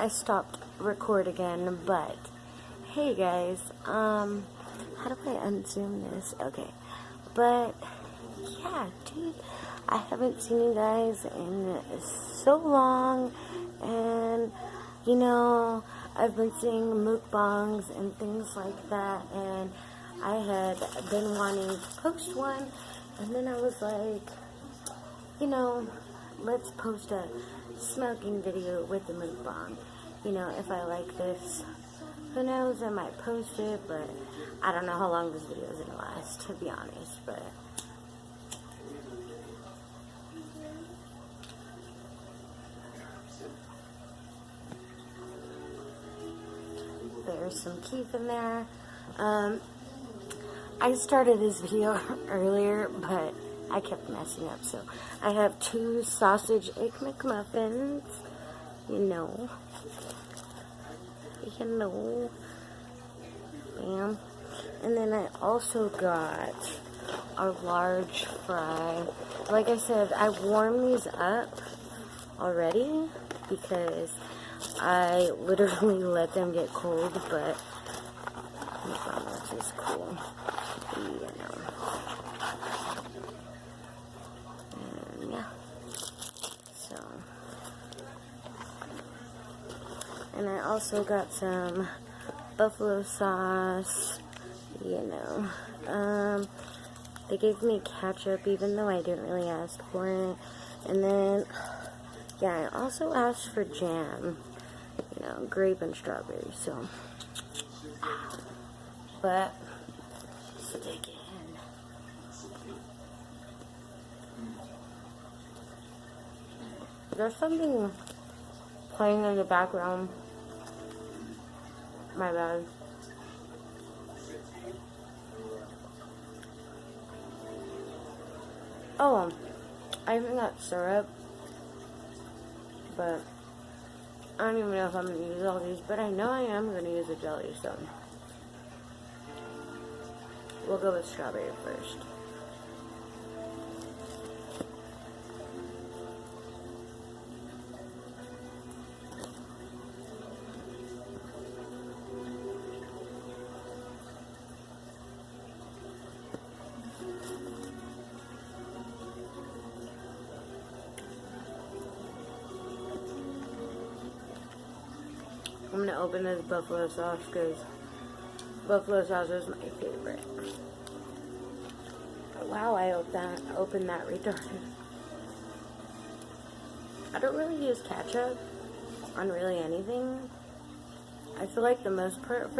I stopped record again, but hey guys, how do I unzoom this? Okay, but yeah, dude, I haven't seen you guys in so long, and you know, I've been seeing mukbangs and things like that, and I had been wanting to post one, and then I was like, you know, let's post a smoking video with the mukbang. You know, if I like this, who knows, I might post it, but I don't know how long this video is gonna last, to be honest, but there's some keef in there. I started this video earlier, but I kept messing up, so I have 2 sausage egg McMuffins, you know, bam, and then I also got a large fry. Like I said, I warmed these up already because I literally let them get cold, but this is cool, you know. And yeah, so, and I also got some buffalo sauce, you know. They gave me ketchup even though I didn't really ask for it. And then, yeah, I also asked for jam, you know, grape and strawberry, so, but, stick it in. There's something playing in the background. My bad. Oh, I even got syrup, but I don't even know if I'm going to use all these, but I know I am going to use a jelly, so we'll go with strawberry first. I'm going to open this buffalo sauce because buffalo sauce is my favorite. Wow, I opened that retarded. I don't really use ketchup on really anything. I feel like for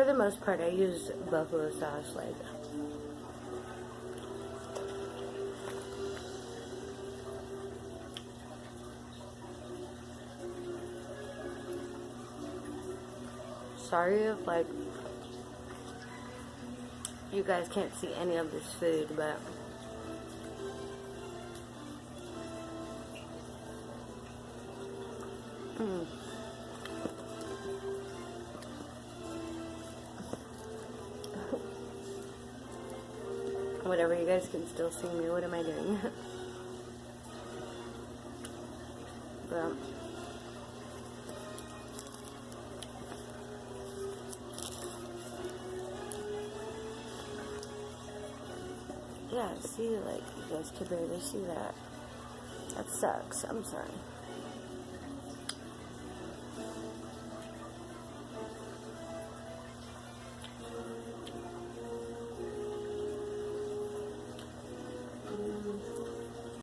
the most part, I use buffalo sauce, like, sorry if, like, you guys can't see any of this food, but whatever, you guys can still see me. What am I doing? But yeah, see, like, you guys can barely see that. That sucks. I'm sorry.